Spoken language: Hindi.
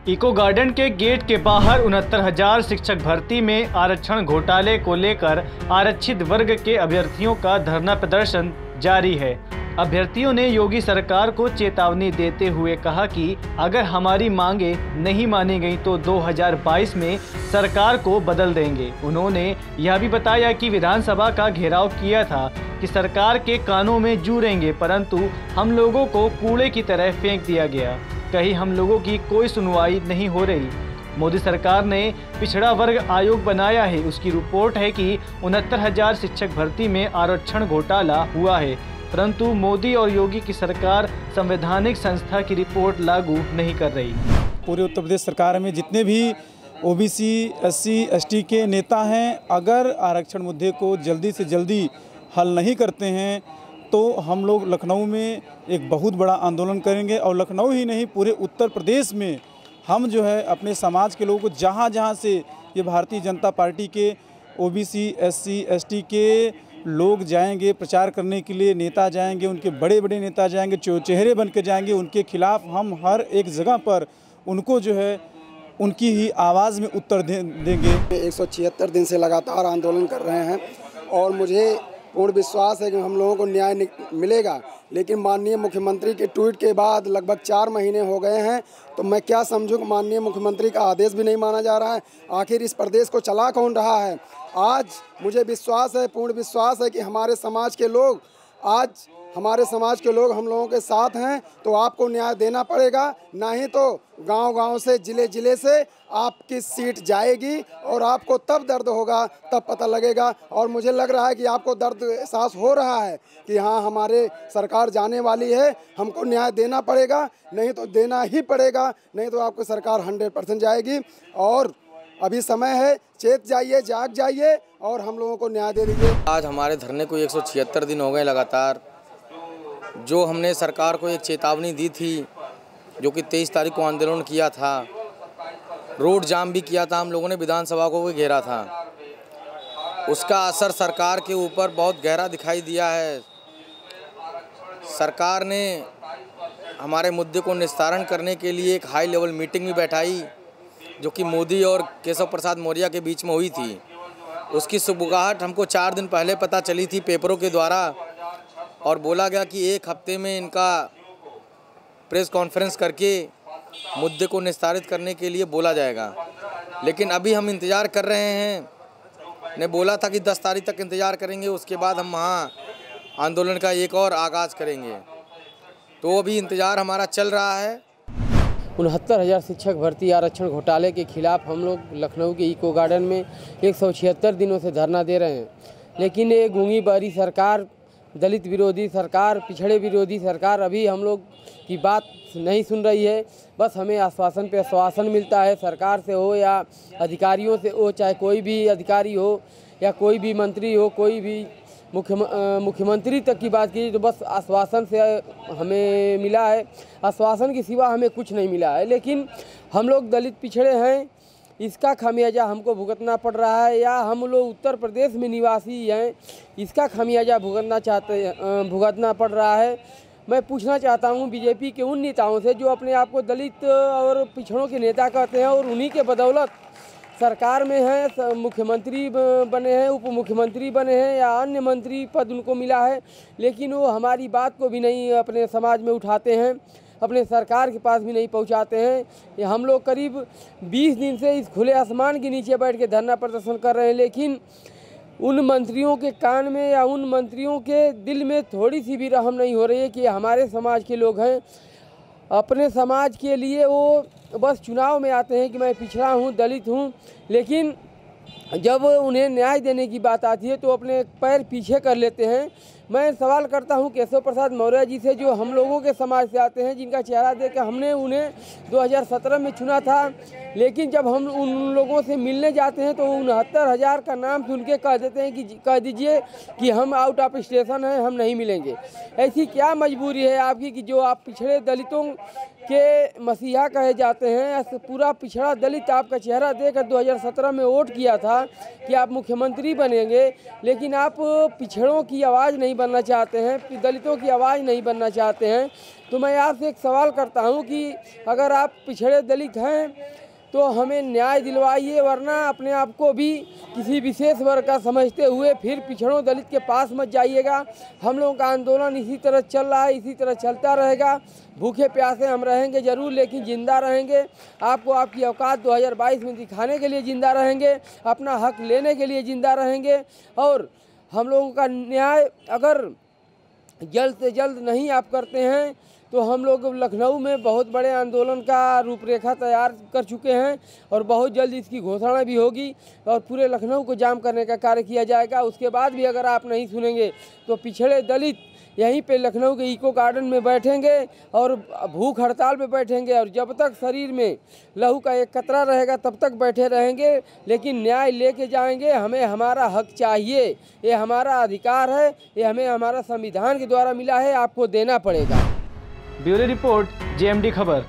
इको गार्डन के गेट के बाहर 69,000 शिक्षक भर्ती में आरक्षण घोटाले को लेकर आरक्षित वर्ग के अभ्यर्थियों का धरना प्रदर्शन जारी है। अभ्यर्थियों ने योगी सरकार को चेतावनी देते हुए कहा कि अगर हमारी मांगे नहीं मानी गई तो 2022 में सरकार को बदल देंगे। उन्होंने यह भी बताया कि विधानसभा का घेराव किया था कि सरकार के कानों में जूरेंगे, परंतु हम लोगों को कूड़े की तरह फेंक दिया गया। कहीं हम लोगों की कोई सुनवाई नहीं हो रही। मोदी सरकार ने पिछड़ा वर्ग आयोग बनाया है, उसकी रिपोर्ट है कि 69,000 शिक्षक भर्ती में आरक्षण घोटाला हुआ है, परंतु मोदी और योगी की सरकार संवैधानिक संस्था की रिपोर्ट लागू नहीं कर रही। पूरे उत्तर प्रदेश सरकार में जितने भी ओबीसी, एससी, एसटी के नेता हैं, अगर आरक्षण मुद्दे को जल्दी से जल्दी हल नहीं करते हैं तो हम लोग लखनऊ में एक बहुत बड़ा आंदोलन करेंगे। और लखनऊ ही नहीं, पूरे उत्तर प्रदेश में हम जो है अपने समाज के लोगों को जहाँ जहाँ से ये भारतीय जनता पार्टी के ओबीसी, एससी, एसटी के लोग जाएंगे प्रचार करने के लिए, नेता जाएंगे, उनके बड़े बड़े नेता जाएंगे, चेहरे बन के जाएंगे, उनके खिलाफ हम हर एक जगह पर उनको जो है उनकी ही आवाज़ में उत्तर देंगे। 176 दिन से लगातार आंदोलन कर रहे हैं और मुझे पूर्ण विश्वास है कि हम लोगों को न्याय मिलेगा, लेकिन माननीय मुख्यमंत्री के ट्वीट के बाद लगभग 4 महीने हो गए हैं, तो मैं क्या समझूं कि माननीय मुख्यमंत्री का आदेश भी नहीं माना जा रहा है। आखिर इस प्रदेश को चला कौन रहा है? आज मुझे विश्वास है, पूर्ण विश्वास है कि हमारे समाज के लोग हम लोगों के साथ हैं, तो आपको न्याय देना पड़ेगा। नहीं तो गांव-गांव से, जिले से आपकी सीट जाएगी और आपको तब दर्द होगा, तब पता लगेगा। और मुझे लग रहा है कि आपको दर्द एहसास हो रहा है कि हाँ, हमारे सरकार जाने वाली है, हमको न्याय देना पड़ेगा, नहीं तो देना ही पड़ेगा, नहीं तो आपकी सरकार 100% जाएगी। और अभी समय है, चेत जाइए, जाग जाइए और हम लोगों को न्याय दे दीजिए। आज हमारे धरने को 176 दिन हो गए लगातार। जो हमने सरकार को एक चेतावनी दी थी, जो कि 23 तारीख को आंदोलन किया था, रोड जाम भी किया था, हम लोगों ने विधानसभा को भी घेरा था, उसका असर सरकार के ऊपर बहुत गहरा दिखाई दिया है। सरकार ने हमारे मुद्दे को निस्तारण करने के लिए एक हाई लेवल मीटिंग भी बैठाई, जो कि मोदी और केशव प्रसाद मौर्य के बीच में हुई थी। उसकी सुबुगाहट हमको 4 दिन पहले पता चली थी पेपरों के द्वारा, और बोला गया कि 1 हफ्ते में इनका प्रेस कॉन्फ्रेंस करके मुद्दे को निस्तारित करने के लिए बोला जाएगा। लेकिन अभी हम इंतज़ार कर रहे हैं। ने बोला था कि 10 तारीख तक इंतज़ार करेंगे, उसके बाद हम वहाँ आंदोलन का एक और आगाज़ करेंगे। तो अभी इंतज़ार हमारा चल रहा है। 69,000 शिक्षक भर्ती आरक्षण घोटाले के खिलाफ हम लोग लखनऊ के इको गार्डन में 176 दिनों से धरना दे रहे हैं, लेकिन ये गूंगी बारी सरकार, दलित विरोधी सरकार, पिछड़े विरोधी सरकार अभी हम लोग की बात नहीं सुन रही है। बस हमें आश्वासन पे आश्वासन मिलता है, सरकार से हो या अधिकारियों से हो, चाहे कोई भी अधिकारी हो या कोई भी मंत्री हो, कोई भी मुख्यमंत्री तक की बात की तो बस आश्वासन से हमें मिला है, आश्वासन के सिवा हमें कुछ नहीं मिला है। लेकिन हम लोग दलित पिछड़े हैं, इसका खामियाजा हमको भुगतना पड़ रहा है, या हम लोग उत्तर प्रदेश में निवासी हैं, इसका खामियाजा भुगतना पड़ रहा है। मैं पूछना चाहता हूं बीजेपी के उन नेताओं से जो अपने आप को दलित और पिछड़ों के नेता कहते हैं और उन्हीं के बदौलत सरकार में हैं, मुख्यमंत्री बने हैं, उप मुख्यमंत्री बने हैं या अन्य मंत्री पद उनको मिला है, लेकिन वो हमारी बात को भी नहीं अपने समाज में उठाते हैं, अपने सरकार के पास भी नहीं पहुंचाते हैं। हम लोग करीब 20 दिन से इस खुले आसमान के नीचे बैठ के धरना प्रदर्शन कर रहे हैं, लेकिन उन मंत्रियों के कान में या उन मंत्रियों के दिल में थोड़ी सी भी रहम नहीं हो रही है कि हमारे समाज के लोग हैं। अपने समाज के लिए वो बस चुनाव में आते हैं कि मैं पिछड़ा हूँ, दलित हूँ, लेकिन जब उन्हें न्याय देने की बात आती है तो अपने पैर पीछे कर लेते हैं। मैं सवाल करता हूं केशव प्रसाद मौर्य जी से, जो हम लोगों के समाज से आते हैं, जिनका चेहरा देख कर हमने उन्हें 2017 में चुना था, लेकिन जब हम उन लोगों से मिलने जाते हैं तो 69,000 का नाम सुन के कह देते हैं कि कह दीजिए कि हम आउट ऑफ स्टेशन हैं, हम नहीं मिलेंगे। ऐसी क्या मजबूरी है आपकी कि जो आप पिछड़े दलितों के मसीहा कहे जाते हैं, पूरा पिछड़ा दलित आपका चेहरा देखकर 2017 में वोट किया था कि आप मुख्यमंत्री बनेंगे, लेकिन आप पिछड़ों की आवाज़ नहीं बनना चाहते हैं, दलितों की आवाज़ नहीं बनना चाहते हैं। तो मैं आपसे एक सवाल करता हूं कि अगर आप पिछड़े दलित हैं तो हमें न्याय दिलवाइए, वरना अपने आप को भी किसी विशेष वर्ग का समझते हुए फिर पिछड़ों दलित के पास मत जाइएगा। हम लोगों का आंदोलन इसी तरह चल रहा है, इसी तरह चलता रहेगा। भूखे प्यासे हम रहेंगे ज़रूर, लेकिन ज़िंदा रहेंगे। आपको आपकी औकात 2022 में दिखाने के लिए ज़िंदा रहेंगे, अपना हक लेने के लिए ज़िंदा रहेंगे। और हम लोगों का न्याय अगर जल्द से जल्द नहीं आप करते हैं तो हम लोग लखनऊ में बहुत बड़े आंदोलन का रूपरेखा तैयार कर चुके हैं और बहुत जल्द इसकी घोषणा भी होगी और पूरे लखनऊ को जाम करने का कार्य किया जाएगा। उसके बाद भी अगर आप नहीं सुनेंगे तो पिछड़े दलित यहीं पे लखनऊ के इको गार्डन में बैठेंगे और भूख हड़ताल पे बैठेंगे और जब तक शरीर में लहू का एक कतरा रहेगा तब तक बैठे रहेंगे, लेकिन न्याय लेके जाएंगे। हमें हमारा हक चाहिए, ये हमारा अधिकार है, ये हमें हमारा संविधान के द्वारा मिला है, आपको देना पड़ेगा। ब्यूरो रिपोर्ट, JMD खबर।